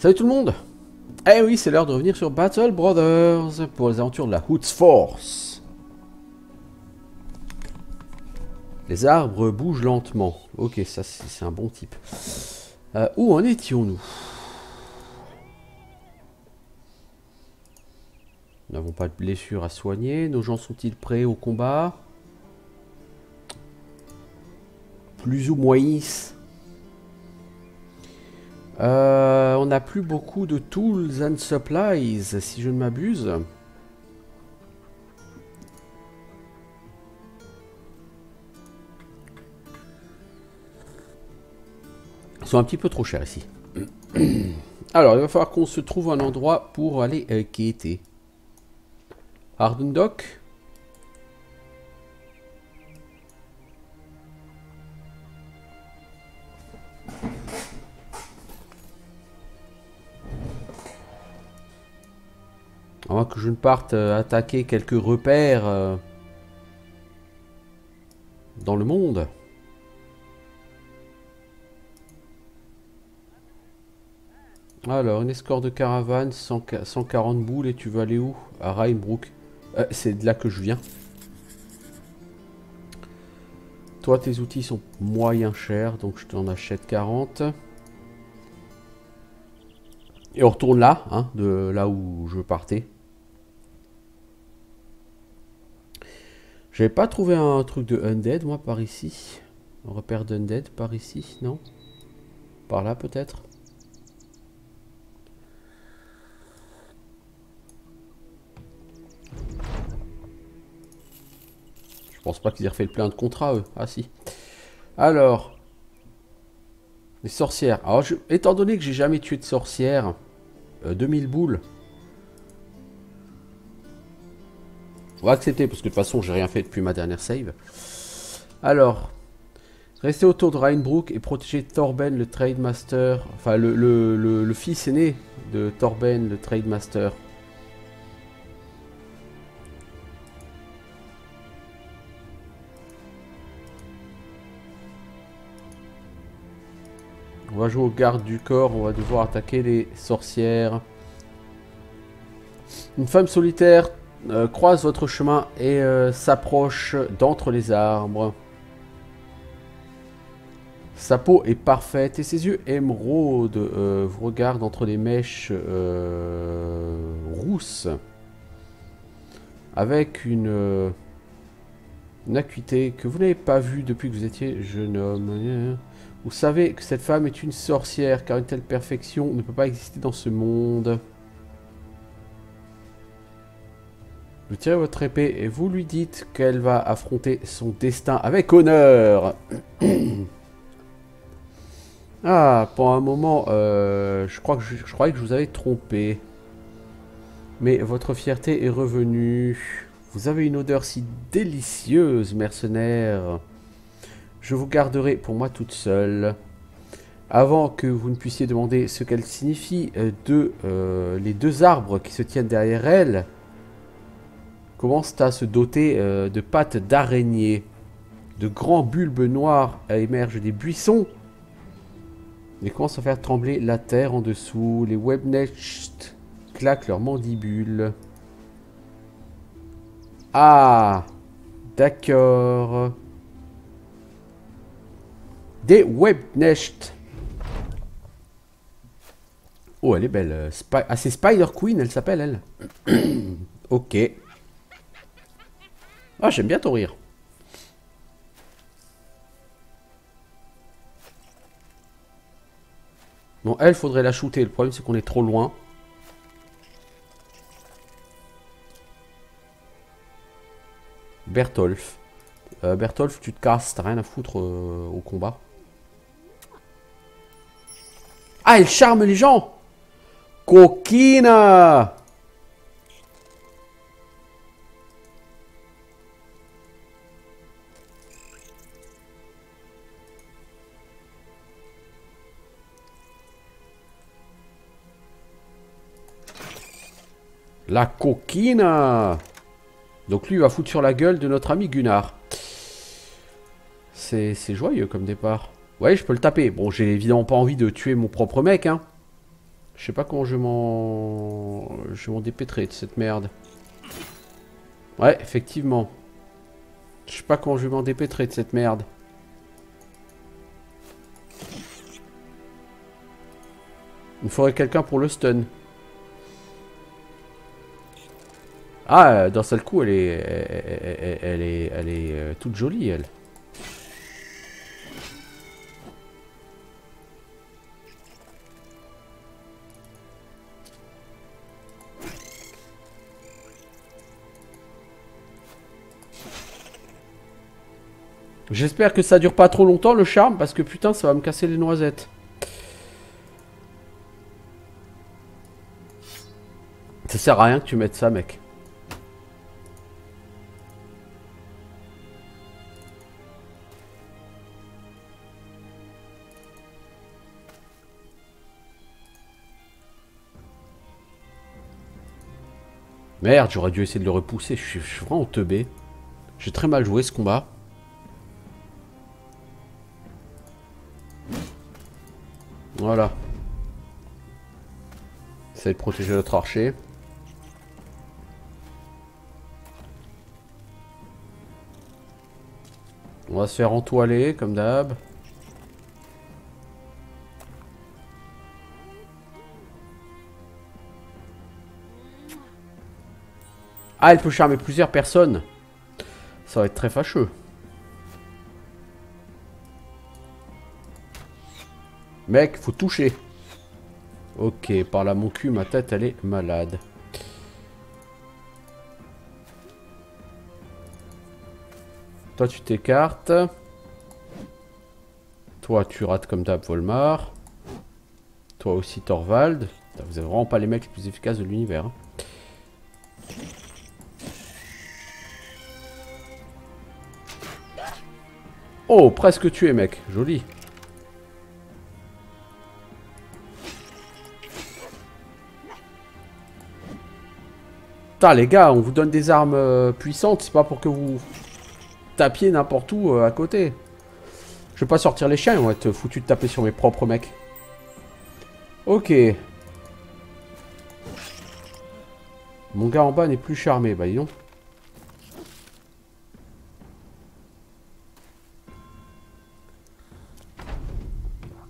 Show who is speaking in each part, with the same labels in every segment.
Speaker 1: Salut tout le monde. Eh oui, c'est l'heure de revenir sur Battle Brothers pour les aventures de la Hoods Force. Les arbres bougent lentement. Ok, ça c'est un bon type. Où en étions-nous? Nous n'avons pas de blessures à soigner. Nos gens sont-ils prêts au combat? Plus ou moins. On n'a plus beaucoup de tools and supplies, si je ne m'abuse. Ils sont un petit peu trop chers ici. Alors, il va falloir qu'on se trouve un endroit pour aller quêter. Hardendock. À moins que je ne parte attaquer quelques repères dans le monde. Alors, une escorte de caravane, 140 boules, et tu veux aller où? À Rhinebrook. C'est de là que je viens. Toi, tes outils sont moyen chers, donc je t'en achète 40. Et on retourne là, hein, de là où je partais. J'avais pas trouvé un truc de Undead, moi, par ici. Un repère d'Undead, par ici, non? Par là, peut-être? Je pense pas qu'ils aient refait le plein de contrats, eux. Ah, si. Alors. Les sorcières. Alors, étant donné que j'ai jamais tué de sorcière, 2000 boules. On va accepter, parce que de toute façon, j'ai rien fait depuis ma dernière save. Alors. Rester autour de Rhinebrook et protéger Torben, le Trade Master. Enfin, le fils aîné de Torben, le Trade Master. On va jouer aux gardes du corps, on va devoir attaquer les sorcières. Une femme solitaire croise votre chemin et s'approche d'entre les arbres. Sa peau est parfaite et ses yeux émeraudes vous regardent entre les mèches rousses. Avec une acuité que vous n'avez pas vue depuis que vous étiez jeune homme. Vous savez que cette femme est une sorcière, car une telle perfection ne peut pas exister dans ce monde. Vous tirez votre épée et vous lui dites qu'elle va affronter son destin avec honneur. Ah, pour un moment, je croyais que je vous avais trompé. Mais votre fierté est revenue. Vous avez une odeur si délicieuse, mercenaire. Je vous garderai pour moi toute seule. Avant que vous ne puissiez demander ce qu'elle signifie, les deux arbres qui se tiennent derrière elle commencent à se doter de pattes d'araignée. De grands bulbes noirs émergent des buissons et commencent à faire trembler la terre en dessous. Les webnests claquent leurs mandibules. Ah, d'accord. Des webnests. Oh, elle est belle. Ah, c'est Spider Queen, elle s'appelle, elle. Ok. Ah, j'aime bien ton rire. Bon, elle, faudrait la shooter. Le problème, c'est qu'on est trop loin. Bertolf. Bertolf, tu te casses. T'as rien à foutre au combat. Ah, elle charme les gens! Coquina! La coquina! Donc lui, il va foutre sur la gueule de notre ami Gunnar. C'est joyeux comme départ. Ouais, je peux le taper. Bon, j'ai évidemment pas envie de tuer mon propre mec, hein. Je sais pas comment je vais m'en dépêtrer de cette merde. Ouais, effectivement. Je sais pas comment je vais m'en dépêtrer de cette merde. Il me faudrait quelqu'un pour le stun. Ah, d'un seul coup, elle est toute jolie, elle. J'espère que ça dure pas trop longtemps le charme, parce que putain, ça va me casser les noisettes. Ça sert à rien que tu mettes ça, mec. Merde, j'aurais dû essayer de le repousser. Je suis vraiment teubé. J'ai très mal joué ce combat. Voilà. Essaye de protéger notre archer. On va se faire entoiler, comme d'hab. Ah, elle peut charmer plusieurs personnes. Ça va être très fâcheux. Mec, faut toucher. Ok, par là, mon cul, ma tête, elle est malade. Toi, tu t'écartes. Toi, tu rates comme d'hab, Volmar. Toi aussi, Thorvald. Vous avez vraiment pas les mecs les plus efficaces de l'univers. Hein. Oh, presque tué, mec. Joli. Putain, les gars, on vous donne des armes puissantes. C'est pas pour que vous tapiez n'importe où à côté. Je vais pas sortir les chiens, ils vont être foutus de taper sur mes propres mecs. Ok. Mon gars en bas n'est plus charmé, bah dis donc.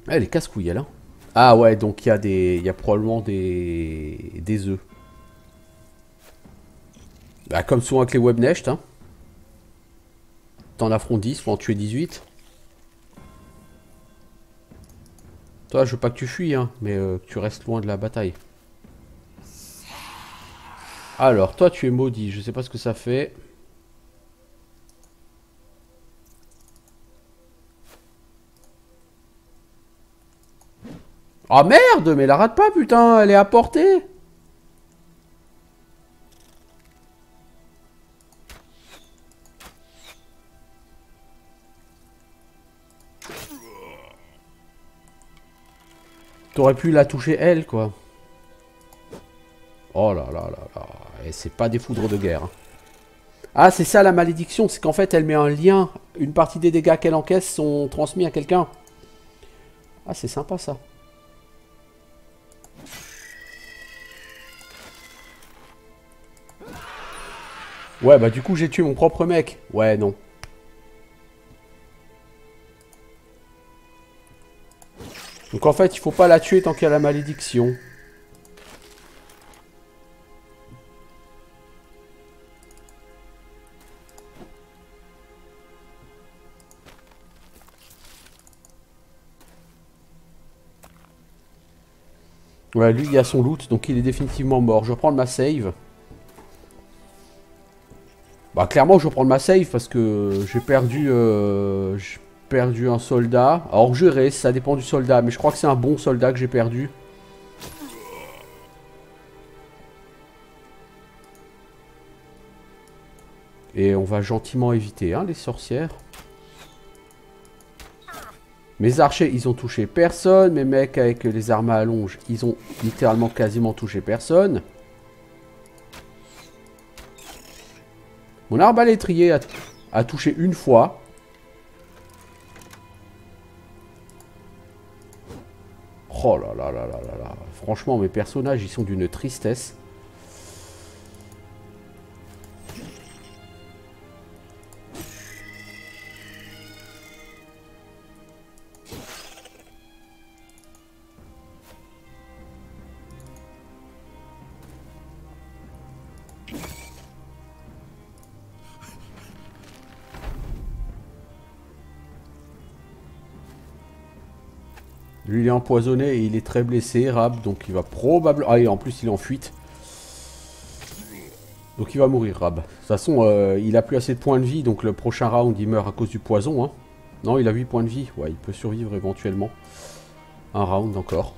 Speaker 1: Elle est casse-couille, elle, hein. Ah ouais, donc il y a des... Il y a probablement des œufs. Bah comme souvent avec les webnests, hein. T'en affrontes 10, faut en tuer 18. Toi, je veux pas que tu fuis, hein, mais que tu restes loin de la bataille. Alors, toi, tu es maudit. Je sais pas ce que ça fait. Ah merde, mais la rate pas, putain, elle est à portée. T'aurais pu la toucher elle, quoi. Oh là là là là. Et c'est pas des foudres de guerre. Hein. Ah, c'est ça la malédiction, c'est qu'en fait, elle met un lien. Une partie des dégâts qu'elle encaisse sont transmis à quelqu'un. Ah, c'est sympa, ça. Ouais, bah du coup, j'ai tué mon propre mec. Ouais, non. Donc en fait, il faut pas la tuer tant qu'il y a la malédiction. Ouais, lui, il a son loot, donc il est définitivement mort. Je vais prendre ma save. Bah, clairement, je vais prendre ma save parce que j'ai perdu un soldat. Alors, je reste, ça dépend du soldat, mais je crois que c'est un bon soldat que j'ai perdu. Et on va gentiment éviter, hein, les sorcières. Mes archers, ils ont touché personne. Mes mecs avec les armes à allonge, ils ont littéralement quasiment touché personne. Mon arbalétrier a touché une fois. Oh là là là là là là. Franchement, mes personnages, ils sont d'une tristesse. Lui, il est empoisonné et il est très blessé, Rab, donc il va probablement... Ah, et en plus, il est en fuite. Donc il va mourir, Rab. De toute façon, il a plus assez de points de vie, donc le prochain round, il meurt à cause du poison. Hein. Non, il a 8 points de vie. Ouais, il peut survivre éventuellement. Un round encore.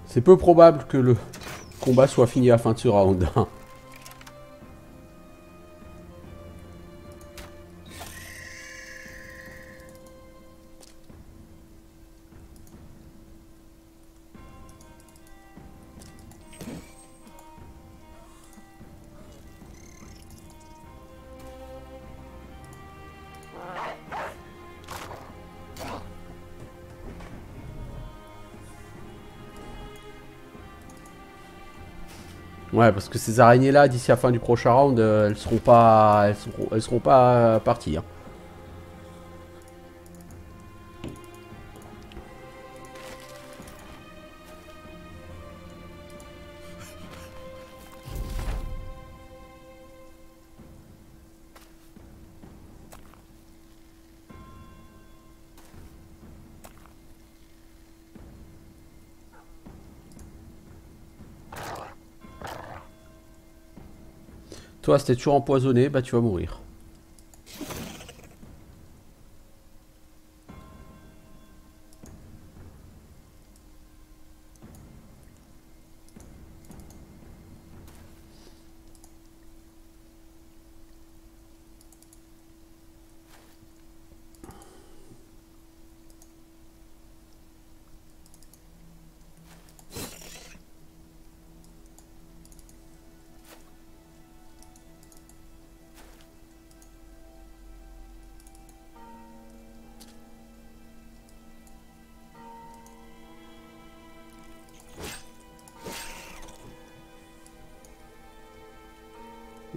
Speaker 1: C'est peu probable que le combat soit fini à la fin de ce round. Ouais, parce que ces araignées-là, d'ici la fin du prochain round, elles seront pas, elles seront pas parties. Hein. Toi, si t'es toujours empoisonné, bah tu vas mourir.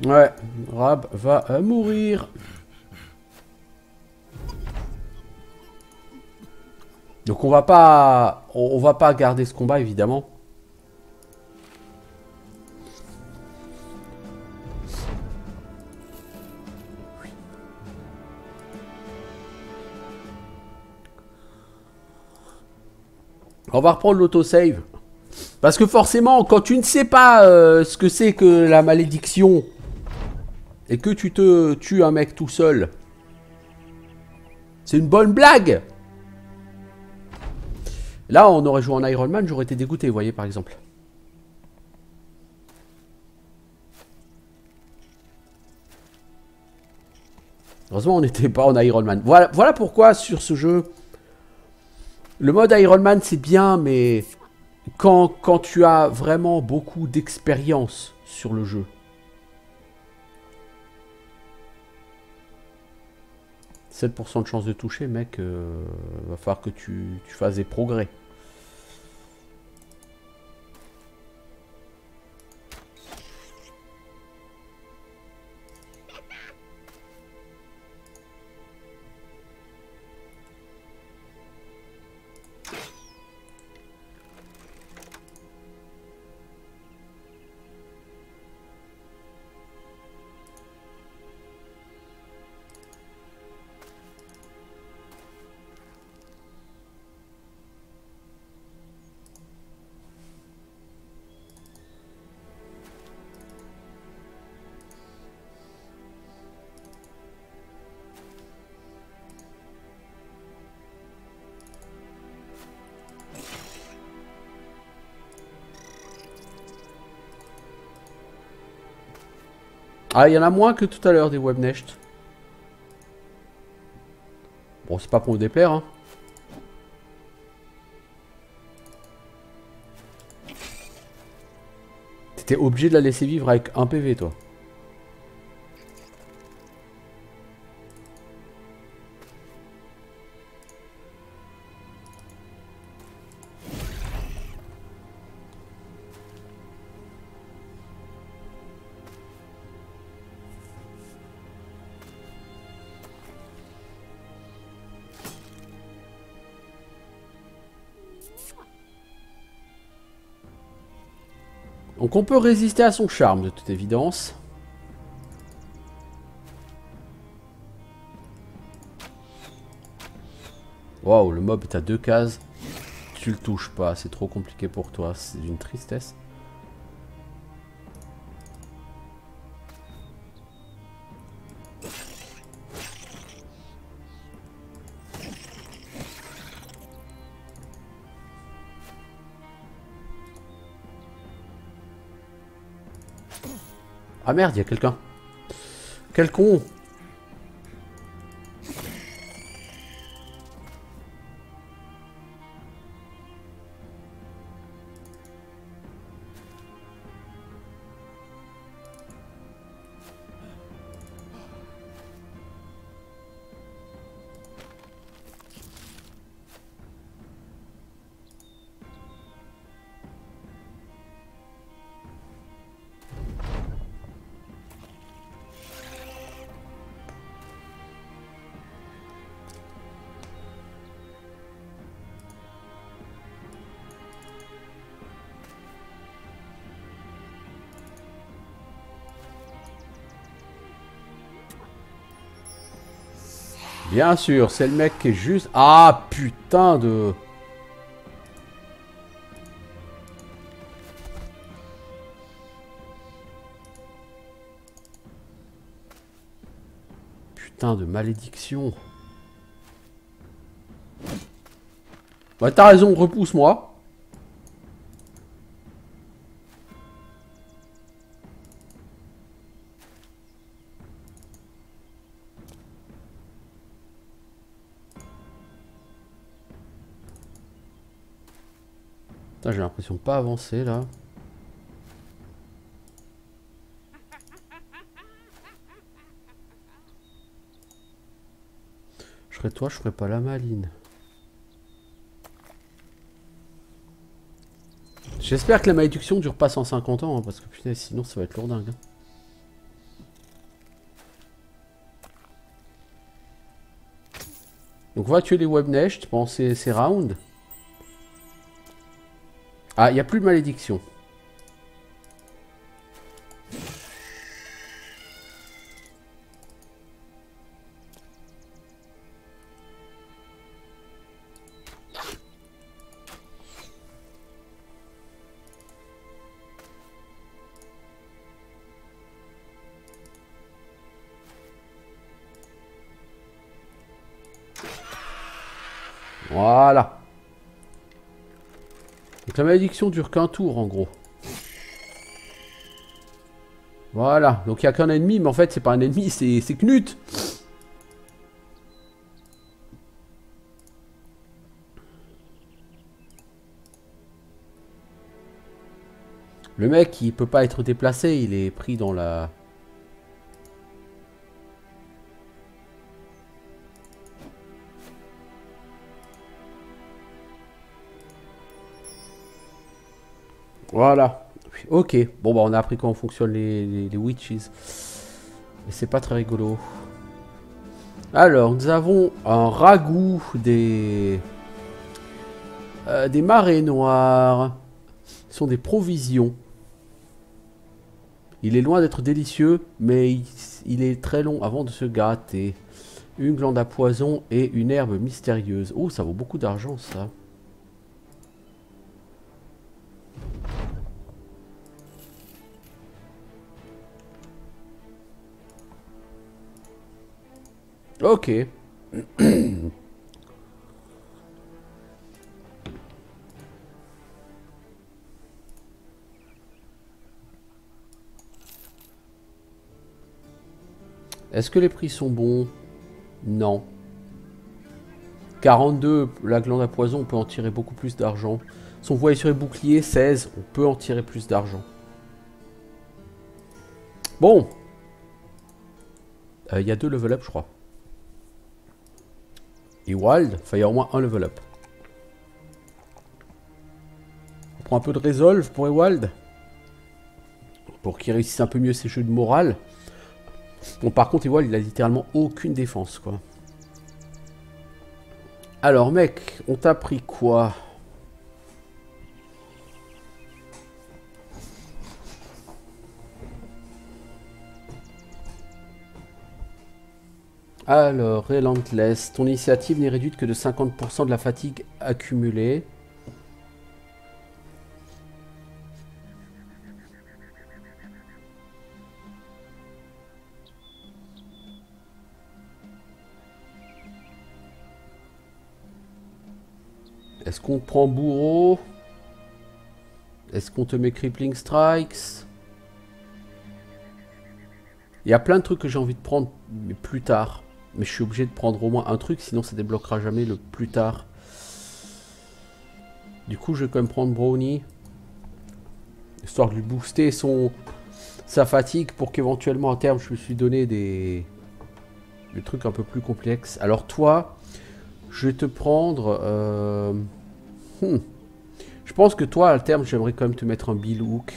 Speaker 1: Ouais, Rab va mourir. Donc on va pas garder ce combat évidemment. On va reprendre l'autosave. Parce que forcément, quand tu ne sais pas ce que c'est que la malédiction et que tu te tues un mec tout seul, c'est une bonne blague. Là, on aurait joué en Iron Man, j'aurais été dégoûté, vous voyez, par exemple. Heureusement, on n'était pas en Iron Man. Voilà pourquoi, sur ce jeu, le mode Iron Man, c'est bien, mais quand tu as vraiment beaucoup d'expérience sur le jeu. 7% de chance de toucher, mec, va falloir que tu fasses des progrès. Ah, il y en a moins que tout à l'heure des Webnest. Bon, c'est pas pour me déplaire, hein. T'es obligé de la laisser vivre avec un PV, toi. Donc on peut résister à son charme, de toute évidence. Waouh, le mob est à 2 cases. Tu le touches pas, c'est trop compliqué pour toi. C'est d'une tristesse. Ah merde, il y a quelqu'un. Quel con! Bien sûr, c'est le mec qui est juste... Ah, putain de... Putain de malédiction. Bah t'as raison, repousse-moi. J'ai l'impression de pas avancer là. Je serais toi, je ferais pas la maline. J'espère que la malédiction dure pas 150 ans, hein, parce que putain, sinon ça va être lourdingue. Hein. Donc on va tuer les webnests pendant ces rounds. Ah, il n'y a plus de malédiction. Voilà. Donc la malédiction dure qu'un tour en gros. Voilà. Donc il n'y a qu'un ennemi, mais en fait c'est pas un ennemi, c'est Knut. Le mec il peut pas être déplacé, il est pris dans la... Voilà. Ok. Bon bah on a appris comment fonctionnent les witches. Mais c'est pas très rigolo. Alors nous avons un ragoût des marées noires. Ce sont des provisions. Il est loin d'être délicieux, mais il est très long avant de se gâter. Une glande à poison et une herbe mystérieuse. Oh, ça vaut beaucoup d'argent ça. Ok. Est-ce que les prix sont bons? Non. 42, la glande à poison, on peut en tirer beaucoup plus d'argent. Son voile sur les boucliers, 16, on peut en tirer plus d'argent. Bon. Il y a 2 level up, je crois. Et Wild, enfin, il y a au moins un level up. On prend un peu de Resolve pour Ewald. Pour qu'il réussisse un peu mieux ses jeux de morale. Bon, par contre, Ewald, il a littéralement aucune défense, quoi. Alors, mec, on t'a pris quoi? Alors, Relentless. Ton initiative n'est réduite que de 50% de la fatigue accumulée. Est-ce qu'on prend bourreau? Est-ce qu'on te met Crippling Strikes? Il y a plein de trucs que j'ai envie de prendre mais plus tard. Mais je suis obligé de prendre au moins un truc, sinon ça débloquera jamais le plus tard. Du coup, je vais quand même prendre Brownie. Histoire de lui booster sa fatigue pour qu'éventuellement à terme je me suis donné des trucs un peu plus complexes. Alors toi, je vais te prendre... Je pense que toi, à terme, j'aimerais quand même te mettre un Bill Hook.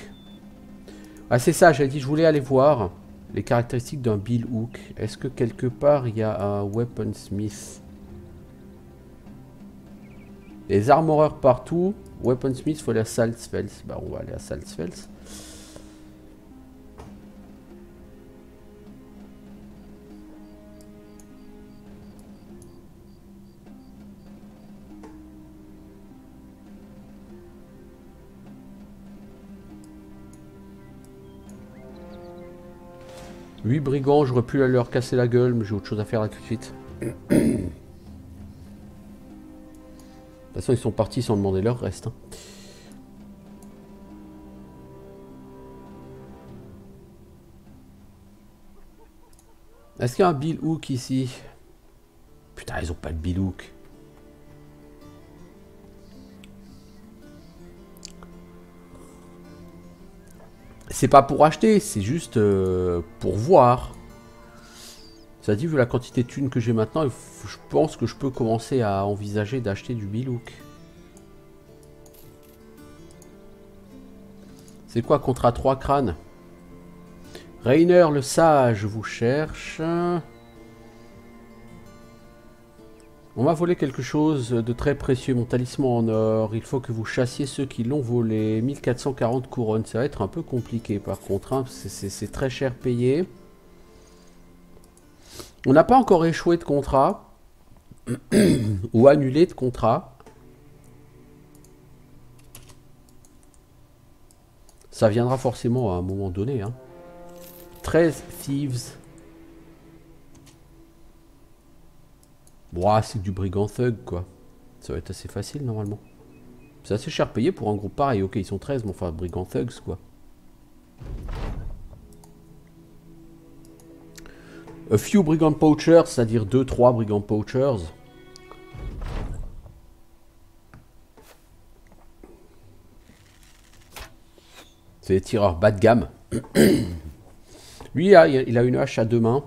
Speaker 1: Ah, c'est ça, j'avais dit, je voulais aller voir les caractéristiques d'un Bill Hook. Est-ce que quelque part, il y a un Weaponsmith? Les armoreurs partout. Weaponsmith, il faut aller à Salzfels. Bah, on va aller à Salzfels. Lui, brigands, j'aurais pu aller leur casser la gueule, mais j'ai autre chose à faire là tout de suite. De toute façon, ils sont partis sans demander leur reste. Hein. Est-ce qu'il y a un Bill Hook ici? Putain, ils ont pas de Bill Hook. C'est pas pour acheter, c'est juste pour voir. Ça dit, vu la quantité de thunes que j'ai maintenant, je pense que je peux commencer à envisager d'acheter du Bill Hook. C'est quoi, contrat 3 crânes? Rainer le sage vous cherche. On m'a volé quelque chose de très précieux, mon talisman en or. Il faut que vous chassiez ceux qui l'ont volé. 1440 couronnes, ça va être un peu compliqué par contre. Hein, c'est très cher payé. On n'a pas encore échoué de contrat. Ou annulé de contrat. Ça viendra forcément à un moment donné. Hein. 13 thieves. Bon, c'est du brigand thug, quoi. Ça va être assez facile, normalement. C'est assez cher payé pour un groupe pareil. Ok, ils sont 13, mais enfin, brigand thugs, quoi. A few brigand poachers, c'est-à-dire 2-3 brigand poachers. C'est des tireurs bas de gamme. Lui, il a une hache à 2 mains.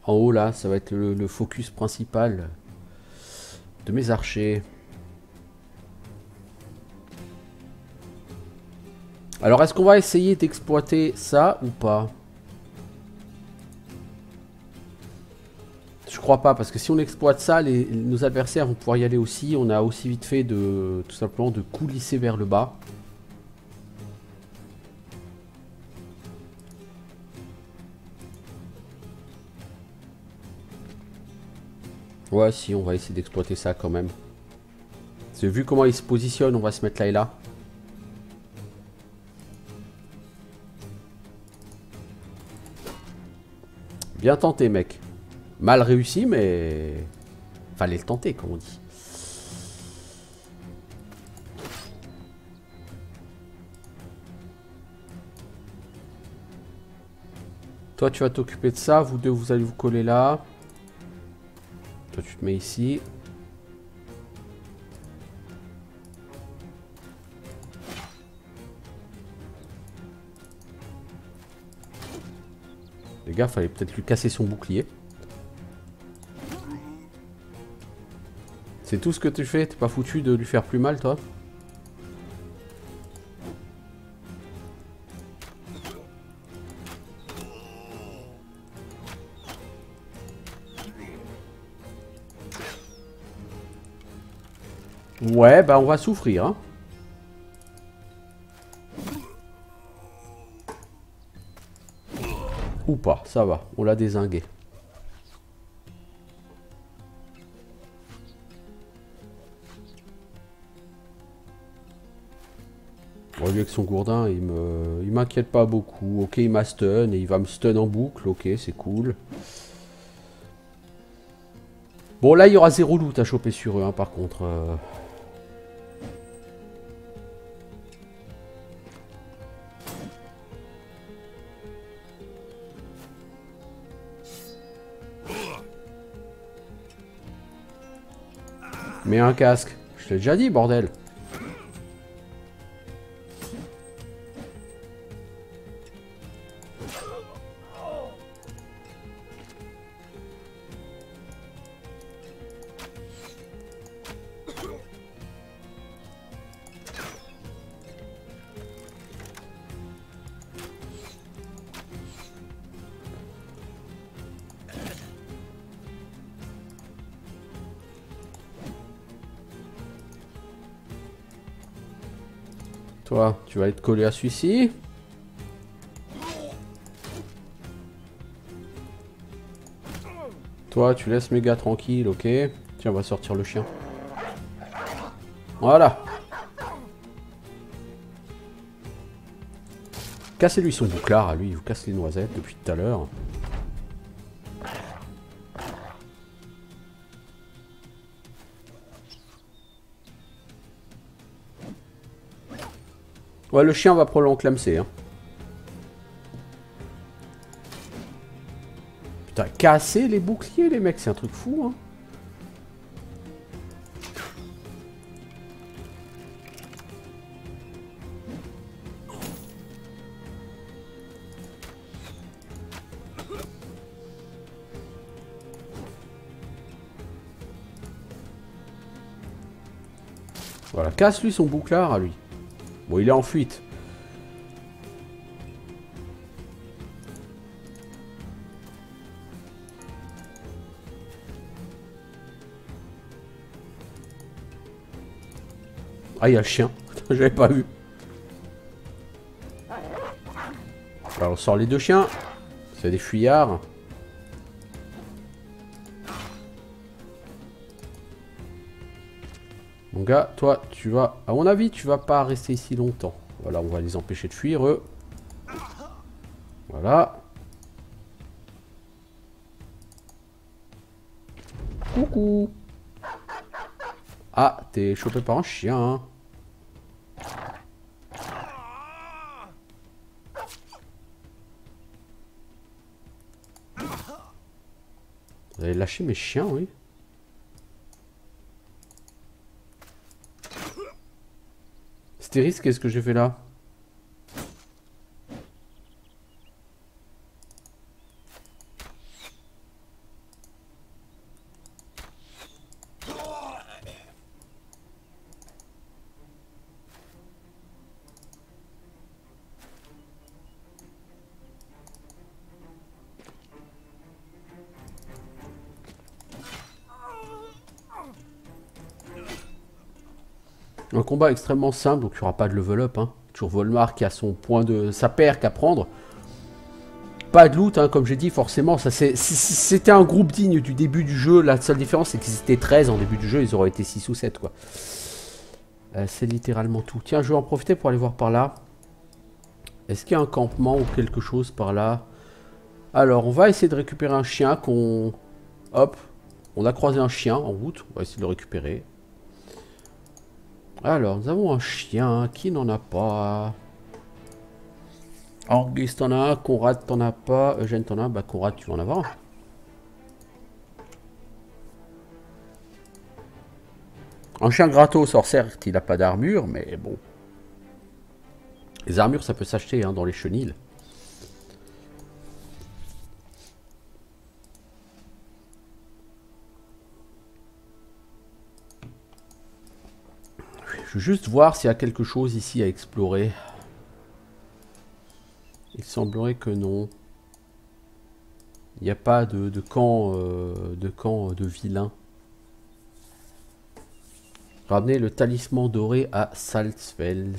Speaker 1: En haut, là, ça va être le focus principal de mes archers. Alors, est-ce qu'on va essayer d'exploiter ça ou pas? Je crois pas, parce que si on exploite ça, nos adversaires vont pouvoir y aller aussi. On a aussi vite fait de, tout simplement, de coulisser vers le bas. Ouais, si, on va essayer d'exploiter ça quand même. Parce que vu comment il se positionne, on va se mettre là et là. Bien tenté, mec. Mal réussi, mais... fallait le tenter, comme on dit. Toi, tu vas t'occuper de ça. Vous deux, vous allez vous coller là. Toi, tu te mets ici. Les gars, fallait peut-être lui casser son bouclier. C'est tout ce que tu fais? T'es pas foutu de lui faire plus mal, toi? Ouais, bah on va souffrir, hein. Ou pas, ça va, on l'a dézingué. Bon, lui avec son gourdin, il m'inquiète pas beaucoup. Ok, il m'a stun et il va me stun en boucle, ok, c'est cool. Bon, là, il y aura 0 loot à choper sur eux, hein, par contre. Mets un casque. Je t'ai déjà dit, bordel. Toi, tu vas être collé à celui-ci. Toi, tu laisses mes gars tranquilles, ok. Tiens, on va sortir le chien. Voilà. Cassez-lui son bouclard à lui, il vous casse les noisettes depuis tout à l'heure. Ouais, le chien va probablement clamser, hein. Putain, casser les boucliers, les mecs, c'est un truc fou, hein. Voilà, casse-lui son bouclard à lui. Bon, il est en fuite. Ah, il y a le chien. J'avais pas vu. Alors, on sort les deux chiens. C'est des fuyards. Mon gars, toi, tu vas... À mon avis, tu vas pas rester ici longtemps. Voilà, on va les empêcher de fuir, eux. Voilà. Coucou. Ah, t'es chopé par un chien, hein. Vous avez lâché mes chiens, oui. Stéris, qu'est-ce que j'ai fait là? Un combat extrêmement simple, donc il n'y aura pas de level up, hein. Toujours Volmar qui a son point de... sa perque à prendre. Pas de loot, hein, comme j'ai dit, forcément. C'était un groupe digne du début du jeu. La seule différence, c'est qu'ils étaient 13 en début du jeu. Ils auraient été 6 ou 7, quoi. C'est littéralement tout. Tiens, je vais en profiter pour aller voir par là. Est-ce qu'il y a un campement ou quelque chose par là? Alors, on va essayer de récupérer un chien qu'on... Hop. On a croisé un chien en route. On va essayer de le récupérer. Alors, nous avons un chien. Qui n'en a pas? Angus, t'en as un. Conrad, t'en as pas. Eugène, t'en as un. Bah, Conrad, tu vas en avoir un. Un chien gratos, or certes, il n'a pas d'armure, mais bon. Les armures, ça peut s'acheter, hein, dans les chenilles. Je vais juste voir s'il y a quelque chose ici à explorer. Il semblerait que non. Il n'y a pas de camp de vilains. Ramener le talisman doré à Salzfels.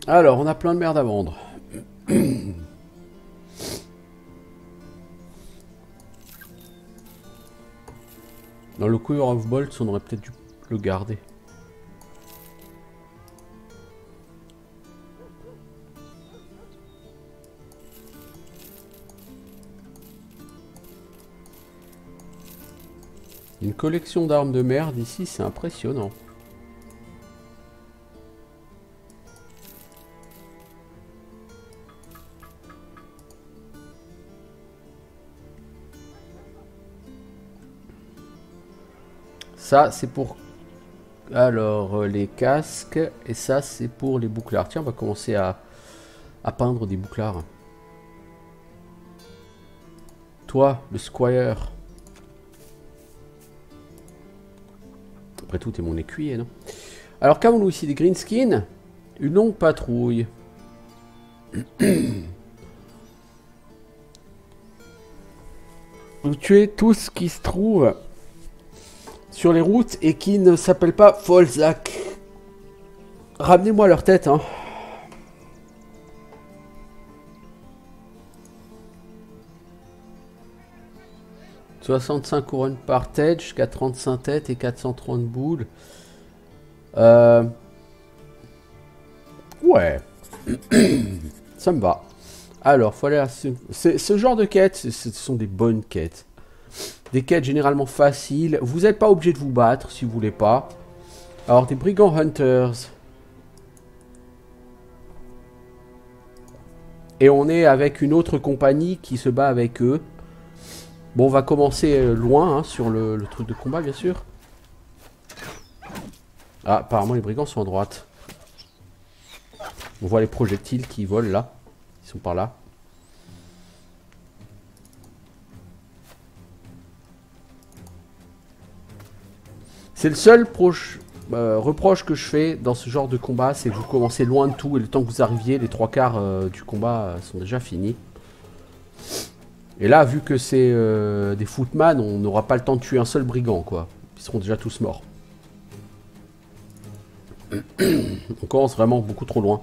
Speaker 1: Alors, on a plein de merde à vendre. Dans le Quiver of Bolts, on aurait peut-être dû le garder. Une collection d'armes de merde ici, c'est impressionnant. Ça, c'est pour... Alors, les casques. Et ça, c'est pour les bouclards. Tiens, on va commencer à peindre des bouclards. Toi, le squire. Après tout, t'es mon écuyer, non? Alors, qu'avons-nous ici? Des greenskins. Une longue patrouille. Vous tuez tout ce qui se trouve sur les routes et qui ne s'appelle pas Folzak. Ramenez-moi leur tête, hein. « 65 couronnes par tête, jusqu'à 35 têtes et 430 boules. » Ouais. Ça me va. Alors, faut aller à ce genre de quêtes, ce sont des bonnes quêtes. Des quêtes généralement faciles. Vous n'êtes pas obligé de vous battre si vous voulez pas. Alors, des brigands hunters. Et on est avec une autre compagnie qui se bat avec eux. Bon, on va commencer loin hein, sur le truc de combat, bien sûr. Ah, apparemment, les brigands sont à droite. On voit les projectiles qui volent là. Ils sont par là. C'est le seul reproche que je fais dans ce genre de combat, c'est que vous commencez loin de tout et le temps que vous arriviez, les 3/4 du combat sont déjà finis. Et là, vu que c'est des footman, on n'aura pas le temps de tuer un seul brigand, quoi. Ils seront déjà tous morts. On commence vraiment beaucoup trop loin.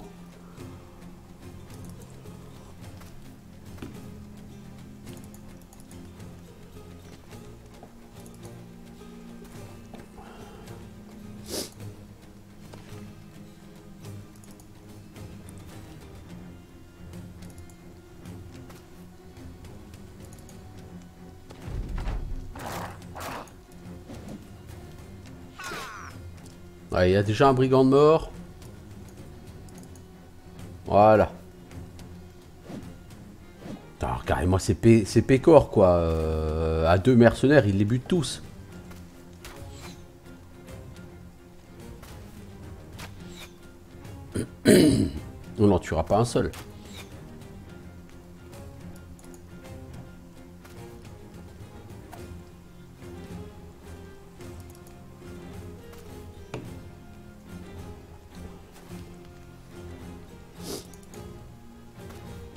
Speaker 1: Il y a déjà un brigand de mort. Voilà. Alors, carrément, c'est Pécor, quoi. À 2 mercenaires, il les bute tous. On n'en tuera pas un seul.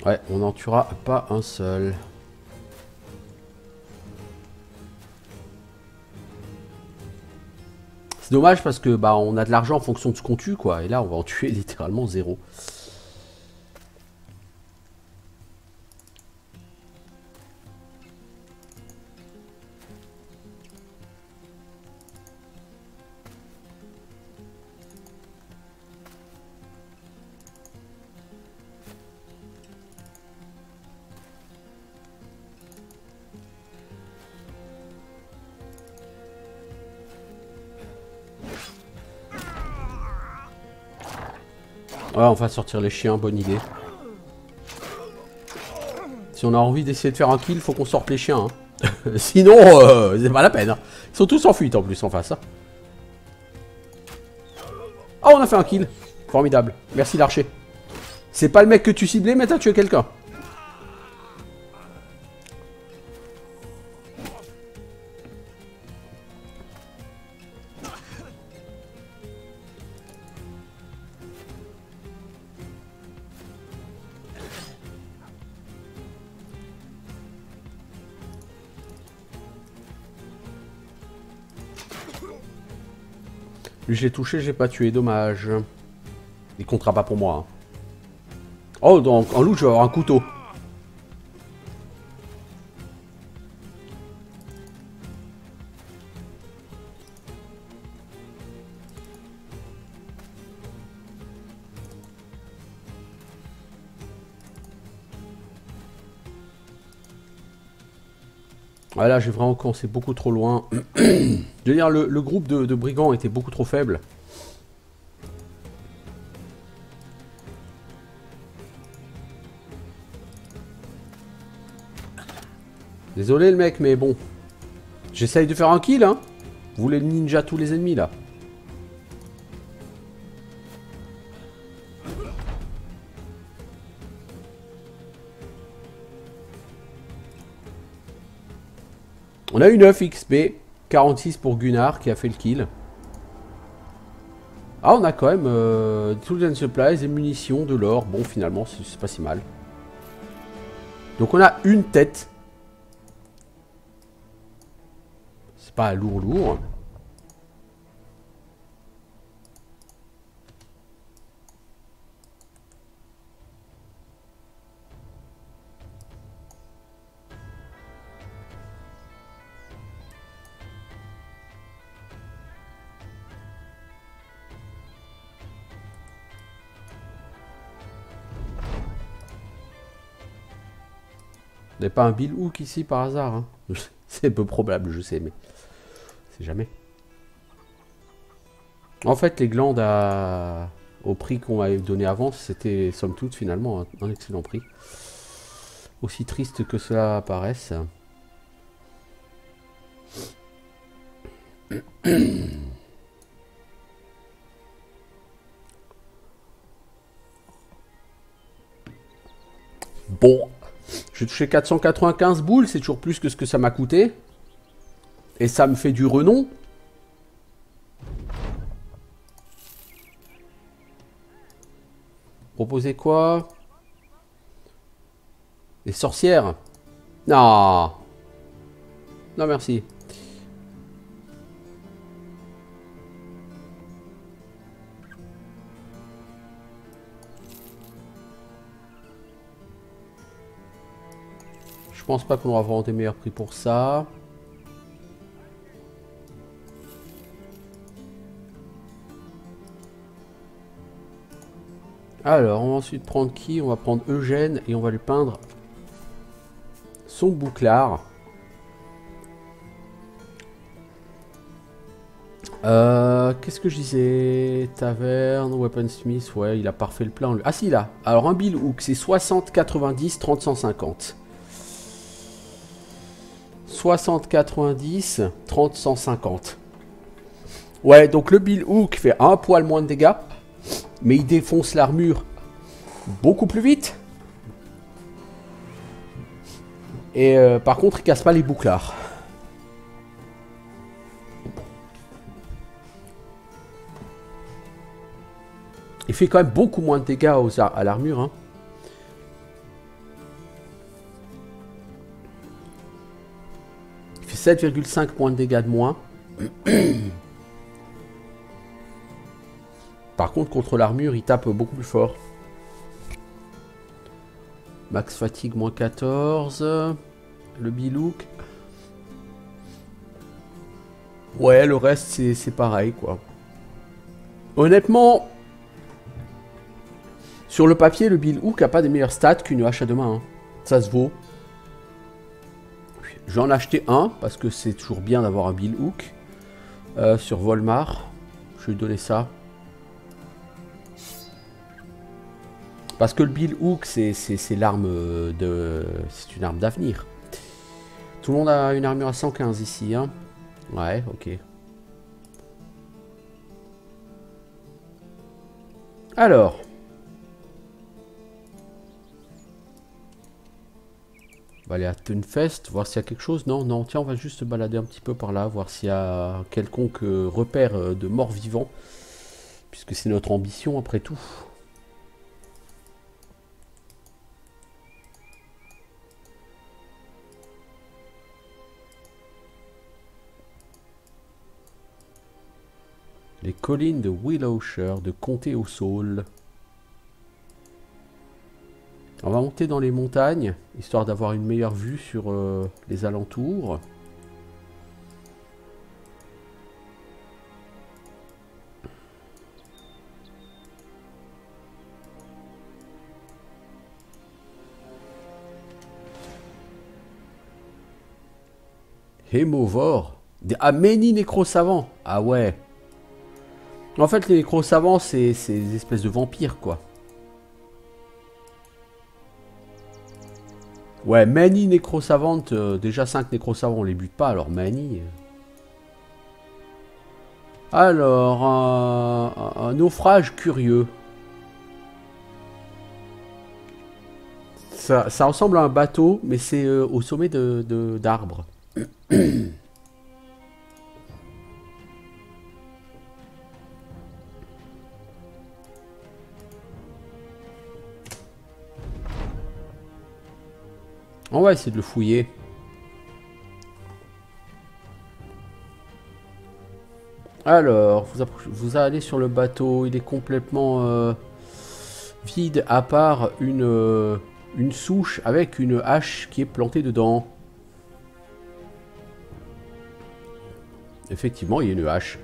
Speaker 1: Ouais, on n'en tuera pas un seul. C'est dommage parce que bah on a de l'argent en fonction de ce qu'on tue quoi. Et là on va en tuer littéralement 0. Ouais, on va sortir les chiens, bonne idée. Si on a envie d'essayer de faire un kill, faut qu'on sorte les chiens. Hein. Sinon, c'est pas la peine. Hein. Ils sont tous en fuite en plus en face. Hein. Oh, on a fait un kill. Formidable. Merci l'archer. C'est pas le mec que tu ciblais, mais t'as tué quelqu'un. Lui, je l'ai touché, j'ai pas tué, dommage. Il comptera pas pour moi. Hein. Oh, donc en loup, je vais avoir un couteau. Ah là, j'ai vraiment commencé beaucoup trop loin. Je veux dire, le groupe de brigands était beaucoup trop faible. Désolé le mec, mais bon. J'essaye de faire un kill, hein. Vous voulez ninja tous les ennemis, là. On a eu 9 XP. 46 pour Gunnar, qui a fait le kill. Ah, on a quand même tools and supplies et munitions, de l'or. Bon, finalement, c'est pas si mal. Donc on a une tête. C'est pas lourd. Vous n'avez pas un Bill Hook ici par hasard hein. C'est peu probable, je sais, mais c'est jamais. En fait, les glandes au prix qu'on m'avait donné avant, c'était somme toute finalement un excellent prix. Aussi triste que cela paraisse. Bon, j'ai touché 495 boules, c'est toujours plus que ce que ça m'a coûté. Et ça me fait du renom. Proposer quoi? Les sorcières? Non. Non, merci. Je pense pas qu'on aura vraiment des meilleurs prix pour ça. Alors, on va ensuite prendre qui? On va prendre Eugène et on va lui peindre son bouclard. Qu'est-ce que je disais? Taverne, Weaponsmith, ouais, il a pas refait le plein. Ah si, là. Alors, un Bill Hook, c'est 60, 90, 30, 150. 60, 90, 30, 150. Ouais, donc le Bill Hook fait un poil moins de dégâts. Mais il défonce l'armure beaucoup plus vite. Et par contre, il casse pas les bouclards. Il fait quand même beaucoup moins de dégâts à l'armure. Hein. Il fait 7,5 points de dégâts de moins. Par contre, contre l'armure, il tape beaucoup plus fort. Max fatigue, moins 14. Le Bilouk. Ouais, le reste, c'est pareil, quoi. Honnêtement, sur le papier, le Bill Hook n'a pas des meilleures stats qu'une hache à deux mains. Hein. Ça se vaut. J'en ai acheté un, parce que c'est toujours bien d'avoir un Bill Hook. Sur Volmar. Je vais lui donner ça. Parce que le Billhook, c'est l'arme de... C'est une arme d'avenir. Tout le monde a une armure à 115 ici, hein. Ouais, ok. Alors. On va aller à Tunfest, voir s'il y a quelque chose. Non, non, tiens, on va juste se balader un petit peu par là, voir s'il y a quelconque repère de morts vivants. Puisque c'est notre ambition après tout. Les collines de Willowshire, de Comté au Saule. On va monter dans les montagnes, histoire d'avoir une meilleure vue sur les alentours. Hémovore. Ah, Many nécro-savants. Ah ouais. En fait, les nécro-savants, c'est des espèces de vampires, quoi. Ouais, Many nécro-savante. Déjà 5 nécro-savants, on les bute pas, alors Many. Alors, un naufrage curieux. Ça ressemble à un bateau, mais c'est au sommet d'arbres. On va essayer de le fouiller. Alors, vous allez sur le bateau. Il est complètement vide, à part une souche avec une hache qui est plantée dedans. Effectivement, il y a une hache.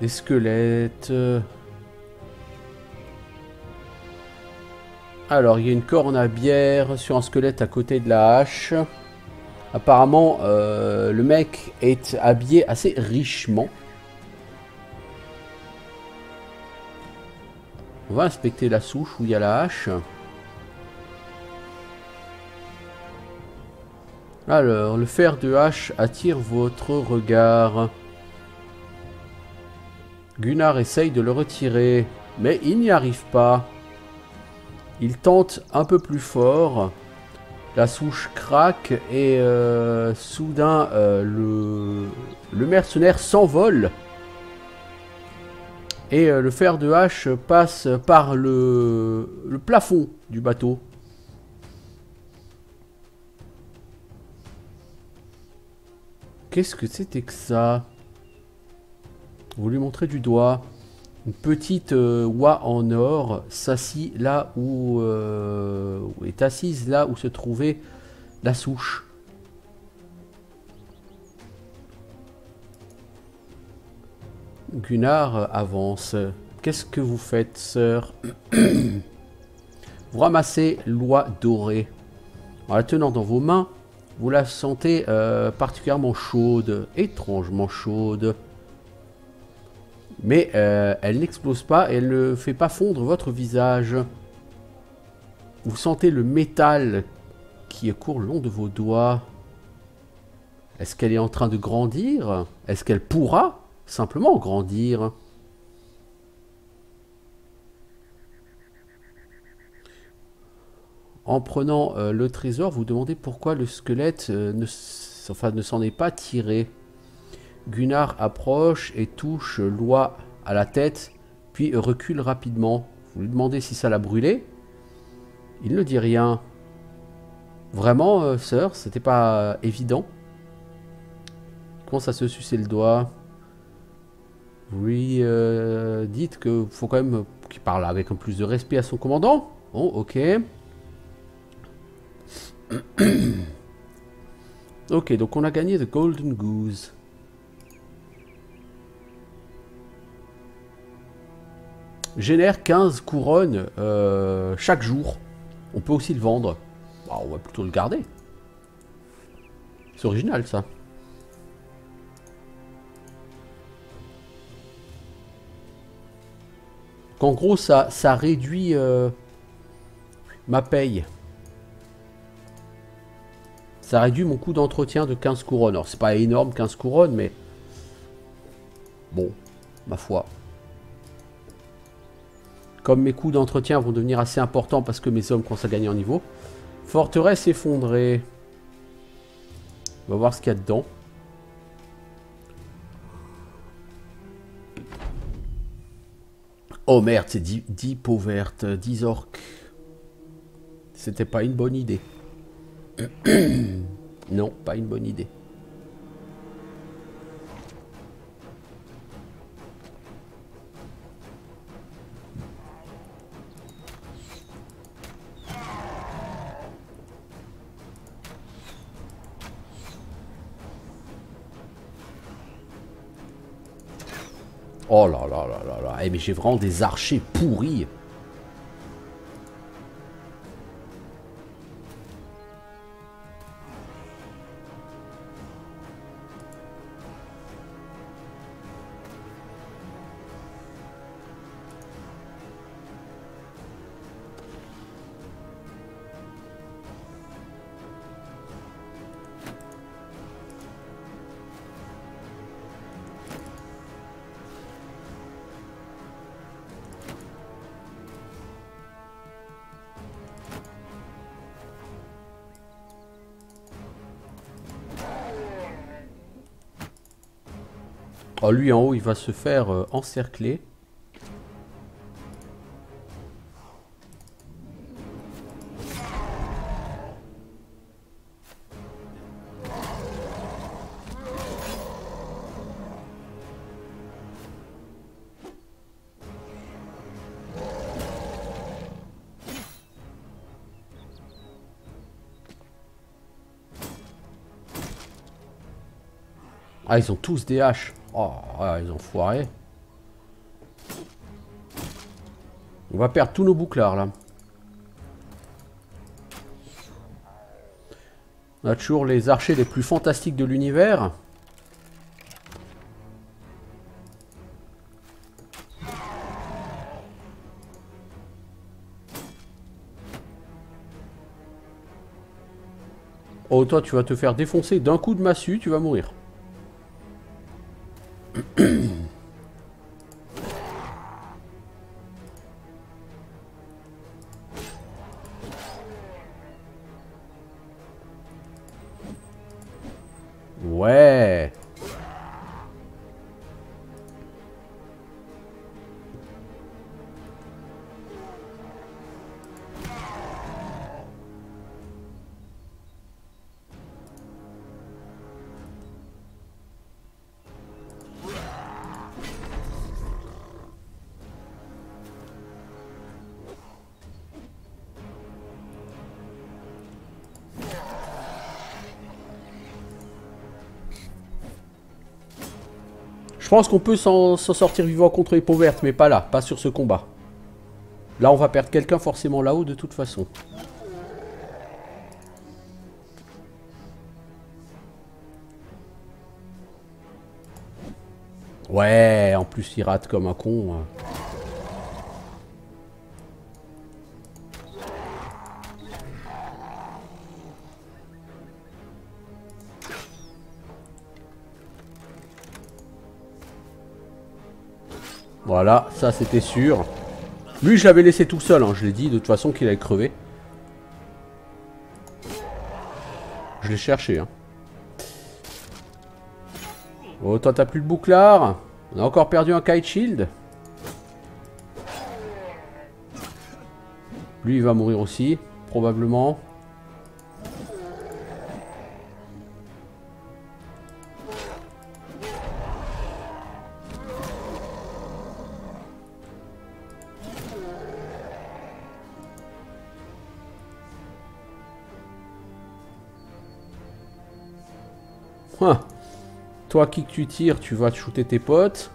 Speaker 1: Des squelettes. Alors, il y a une corne à bière sur un squelette à côté de la hache. Apparemment, le mec est habillé assez richement. On va inspecter la souche où il y a la hache. Alors, le fer de hache attire votre regard. Gunnar essaye de le retirer, mais il n'y arrive pas. Il tente un peu plus fort. La souche craque et soudain le mercenaire s'envole. Et le fer de hache passe par le plafond du bateau. Qu'est-ce que c'était que ça? Vous lui montrez du doigt. Une petite oie en or s'assit là où est assise là où se trouvait la souche. Gunnar avance. Qu'est-ce que vous faites, sœur? Vous ramassez l'oie dorée. En la tenant dans vos mains, vous la sentez particulièrement chaude, étrangement chaude. Mais elle n'explose pas et elle ne fait pas fondre votre visage. Vous sentez le métal qui court le long de vos doigts. Est-ce qu'elle est en train de grandir? Est-ce qu'elle pourra simplement grandir? En prenant le trésor, vous demandez pourquoi le squelette ne s'en est pas tiré. Gunnar approche et touche l'oie à la tête, puis recule rapidement. Vous lui demandez si ça l'a brûlé. Il ne dit rien. Vraiment, sœur, c'était pas évident. Il commence à se sucer le doigt. Vous lui dites que faut quand même qu'il parle avec un plus de respect à son commandant. Bon, ok. Ok, donc on a gagné The Golden Goose. Génère 15 couronnes chaque jour. On peut aussi le vendre. Bah, on va plutôt le garder. C'est original ça. Qu'en gros ça réduit ma paye. Ça réduit mon coût d'entretien de 15 couronnes. Alors c'est pas énorme 15 couronnes mais... Bon, ma foi. Comme mes coûts d'entretien vont devenir assez importants parce que mes hommes commencent à gagner en niveau. Forteresse effondrée. On va voir ce qu'il y a dedans. Oh merde, c'est 10 peaux vertes, 10 orques. C'était pas une bonne idée. Non, pas une bonne idée. Oh là là là là là. Eh, mais j'ai vraiment des archers pourris. Oh, lui en haut, il va se faire encercler. Ah, ils ont tous des haches. Oh, ah, ils ont foiré. On va perdre tous nos bouclards, là. On a toujours les archers les plus fantastiques de l'univers. Oh, toi, tu vas te faire défoncer d'un coup de massue, tu vas mourir. Ouais. Je pense qu'on peut s'en sortir vivant contre les peaux vertes, mais pas là, pas sur ce combat. Là, on va perdre quelqu'un forcément là-haut de toute façon. Ouais, en plus il rate comme un con. Voilà, ça c'était sûr. Lui, je l'avais laissé tout seul, hein, je l'ai dit de toute façon qu'il allait crever. Je l'ai cherché. Hein. Oh, toi t'as plus de bouclard. On a encore perdu un kite shield. Lui, il va mourir aussi, probablement. Hein. Toi, qui que tu tires, tu vas te shooter tes potes.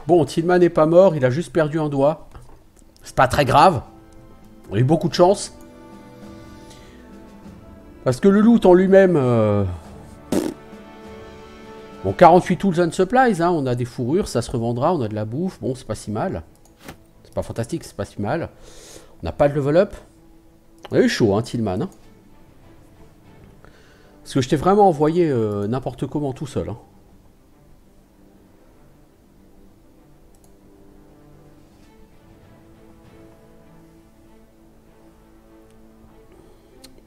Speaker 1: Bon, Tillman n'est pas mort, il a juste perdu un doigt. C'est pas très grave. On a eu beaucoup de chance. Parce que le loot en lui-même... Bon, 48 tools and supplies, hein, on a des fourrures, ça se revendra, on a de la bouffe. Bon, c'est pas si mal. C'est pas fantastique, c'est pas si mal. On n'a pas de level up. On a eu chaud, hein, Tillman. Hein. Parce que je t'ai vraiment envoyé n'importe comment tout seul. Hein.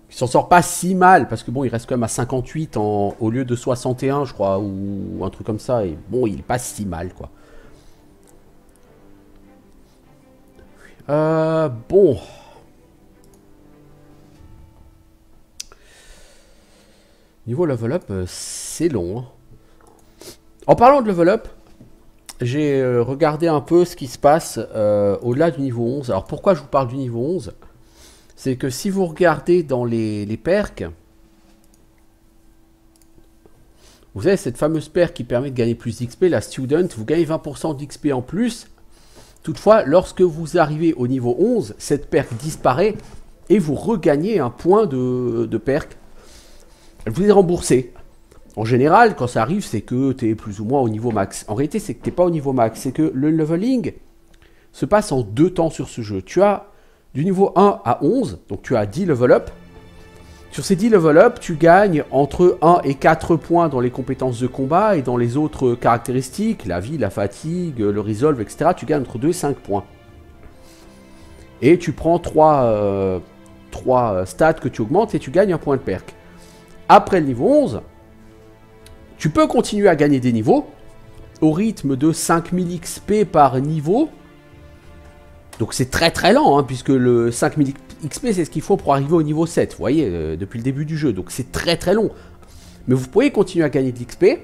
Speaker 1: Il s'en sort pas si mal, parce que bon, il reste quand même à 58 au lieu de 61, je crois, ou un truc comme ça. Et bon, il est pas si mal, quoi. Bon. Niveau level up, c'est long. Hein. En parlant de level up, j'ai regardé un peu ce qui se passe au-delà du niveau 11. Alors pourquoi je vous parle du niveau 11 ? C'est que si vous regardez dans les perks, vous avez cette fameuse perk qui permet de gagner plus d'XP, la Student, vous gagnez 20% d'XP en plus. Toutefois, lorsque vous arrivez au niveau 11, cette perk disparaît et vous regagnez un point de perk. Elle vous est remboursée. En général, quand ça arrive, c'est que tu es plus ou moins au niveau max. En réalité, c'est que tu n'es pas au niveau max. C'est que le leveling se passe en 2 temps sur ce jeu. Tu as du niveau 1 à 11, donc tu as 10 level up. Sur ces 10 level up, tu gagnes entre 1 et 4 points dans les compétences de combat et dans les autres caractéristiques, la vie, la fatigue, le resolve, etc. Tu gagnes entre 2 et 5 points. Et tu prends 3 stats que tu augmentes et tu gagnes un point de perk. Après le niveau 11, tu peux continuer à gagner des niveaux au rythme de 5000 XP par niveau. Donc c'est très très lent, hein, puisque le 5000 XP c'est ce qu'il faut pour arriver au niveau 7, vous voyez, depuis le début du jeu. Donc c'est très très long. Mais vous pouvez continuer à gagner de l'XP.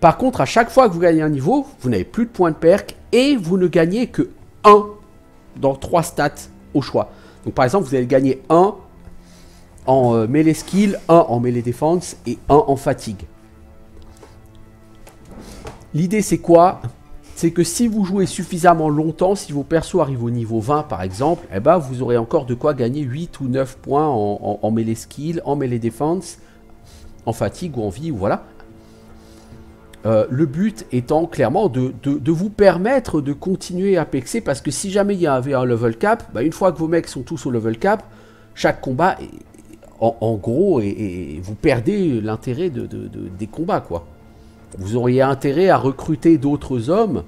Speaker 1: Par contre, à chaque fois que vous gagnez un niveau, vous n'avez plus de points de perk et vous ne gagnez que 1 dans 3 stats au choix. Donc par exemple, vous allez gagner 1 en melee skill, 1 en melee défense et 1 en fatigue. L'idée c'est quoi ? C'est que si vous jouez suffisamment longtemps, si vos persos arrivent au niveau 20 par exemple, eh ben, vous aurez encore de quoi gagner 8 ou 9 points en melee skill, en melee défense, en fatigue ou en vie, ou voilà. Le but étant clairement de vous permettre de continuer à pexer, parce que si jamais il y avait un level cap, bah, une fois que vos mecs sont tous au level cap, chaque combat, en gros, et vous perdez l'intérêt des combats, quoi. Vous auriez intérêt à recruter d'autres hommes.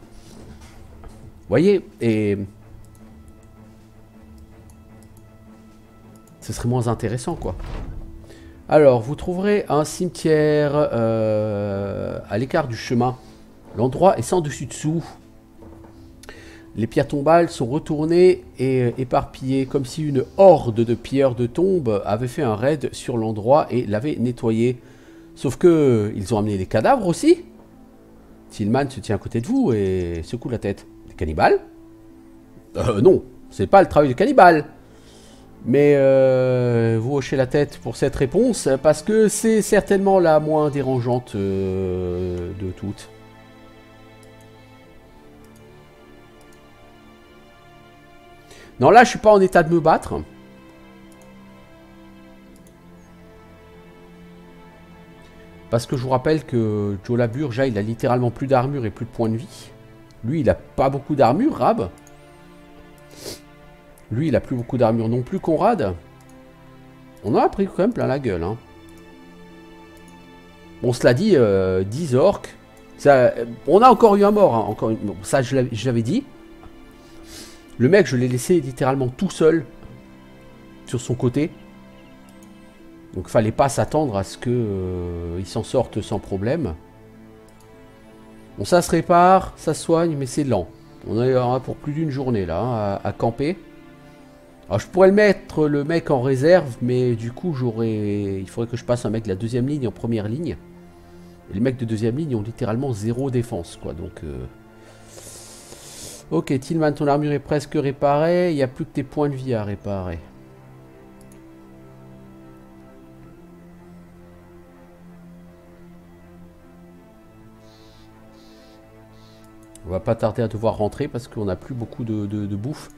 Speaker 1: Vous voyez, et ce serait moins intéressant, quoi. Alors, vous trouverez un cimetière à l'écart du chemin. L'endroit est sans dessus-dessous. Les pierres tombales sont retournées et éparpillées, comme si une horde de pierres de tombe avait fait un raid sur l'endroit et l'avait nettoyé. Sauf que ils ont amené des cadavres aussi. Tillman se tient à côté de vous et secoue la tête. Des cannibales? Non, c'est pas le travail de cannibale. Mais vous hochez la tête pour cette réponse parce que c'est certainement la moins dérangeante de toutes. Non, là je suis pas en état de me battre. Parce que je vous rappelle que Joe Laburge, il a littéralement plus d'armure et plus de points de vie. Lui, il a pas beaucoup d'armure, Rab. Lui, il a plus beaucoup d'armure non plus, Conrad. On en a pris quand même plein la gueule, hein. Bon, cela dit, 10 orques. Ça, on a encore eu un mort, hein, encore une... bon, ça je l'avais dit. Le mec, je l'ai laissé littéralement tout seul sur son côté. Donc fallait pas s'attendre à ce que il s'en sorte sans problème. Bon, ça se répare, ça se soigne, mais c'est lent. On en a pour plus d'une journée là, hein, à camper. Alors je pourrais le mettre, le mec en réserve, mais du coup il faudrait que je passe un mec de la deuxième ligne en première ligne. Et les mecs de deuxième ligne ont littéralement zéro défense, quoi. Donc ok, Tillman, ton armure est presque réparée. Il n'y a plus que tes points de vie à réparer. On va pas tarder à devoir rentrer parce qu'on n'a plus beaucoup de bouffe.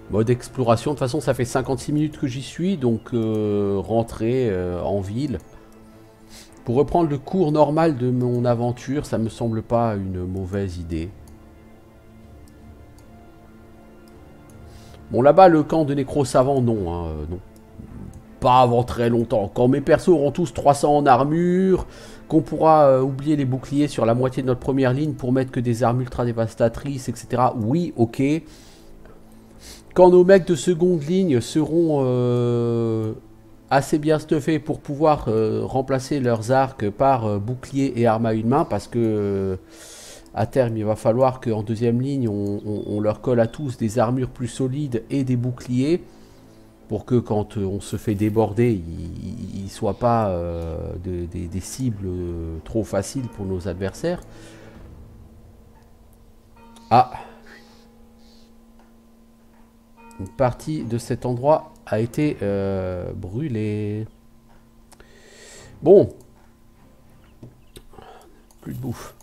Speaker 1: Mode exploration, de toute façon ça fait 56 minutes que j'y suis, donc rentrer en ville. Pour reprendre le cours normal de mon aventure, ça me semble pas une mauvaise idée. Bon, là-bas, le camp de nécro-savants, non, hein, non. Pas avant très longtemps. Quand mes persos auront tous 300 en armure, qu'on pourra oublier les boucliers sur la moitié de notre première ligne pour mettre que des armes ultra dévastatrices, etc. Oui, ok. Quand nos mecs de seconde ligne seront assez bien stuffés pour pouvoir remplacer leurs arcs par boucliers et armes à une main, parce que... à terme, il va falloir qu'en deuxième ligne, on leur colle à tous des armures plus solides et des boucliers pour que quand on se fait déborder, ils ne soient pas des cibles trop faciles pour nos adversaires. Ah! Une partie de cet endroit a été brûlée. Bon. Plus de bouffe.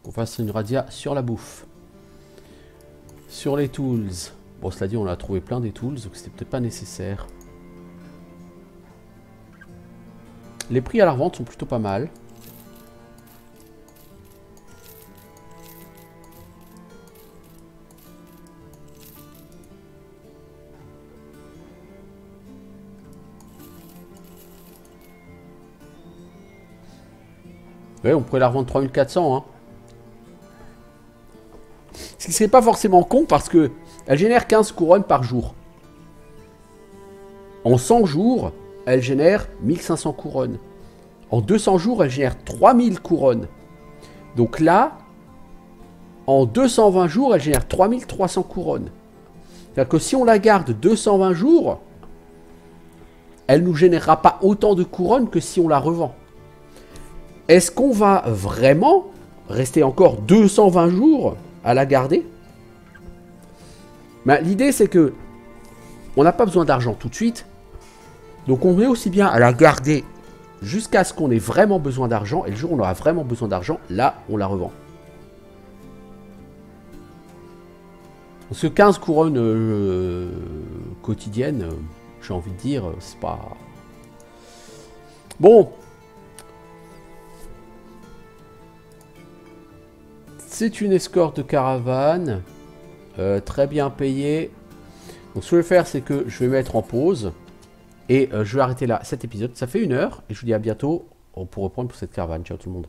Speaker 1: On fasse une radia sur la bouffe. Sur les tools. Bon, cela dit, on a trouvé plein des tools, donc c'était peut-être pas nécessaire. Les prix à la revente sont plutôt pas mal. Ouais, on pourrait la revendre 3400, hein. Ce qui serait pas forcément con parce que elle génère 15 couronnes par jour. En 100 jours, elle génère 1500 couronnes. En 200 jours, elle génère 3000 couronnes. Donc là, en 220 jours, elle génère 3300 couronnes. C'est-à-dire que si on la garde 220 jours, elle ne nous générera pas autant de couronnes que si on la revend. Est-ce qu'on va vraiment rester encore 220 jours à la garder? Ben, l'idée c'est que on n'a pas besoin d'argent tout de suite. Donc on est aussi bien à la garder jusqu'à ce qu'on ait vraiment besoin d'argent. Et le jour où on aura vraiment besoin d'argent, là on la revend. Parce que 15 couronnes quotidiennes, j'ai envie de dire, c'est pas... Bon. C'est une escorte de caravane. Très bien payée. Donc ce que je vais faire, c'est que je vais mettre en pause. Et je vais arrêter là cet épisode. Ça fait 1 heure. Et je vous dis à bientôt pour reprendre pour cette caravane. Ciao tout le monde.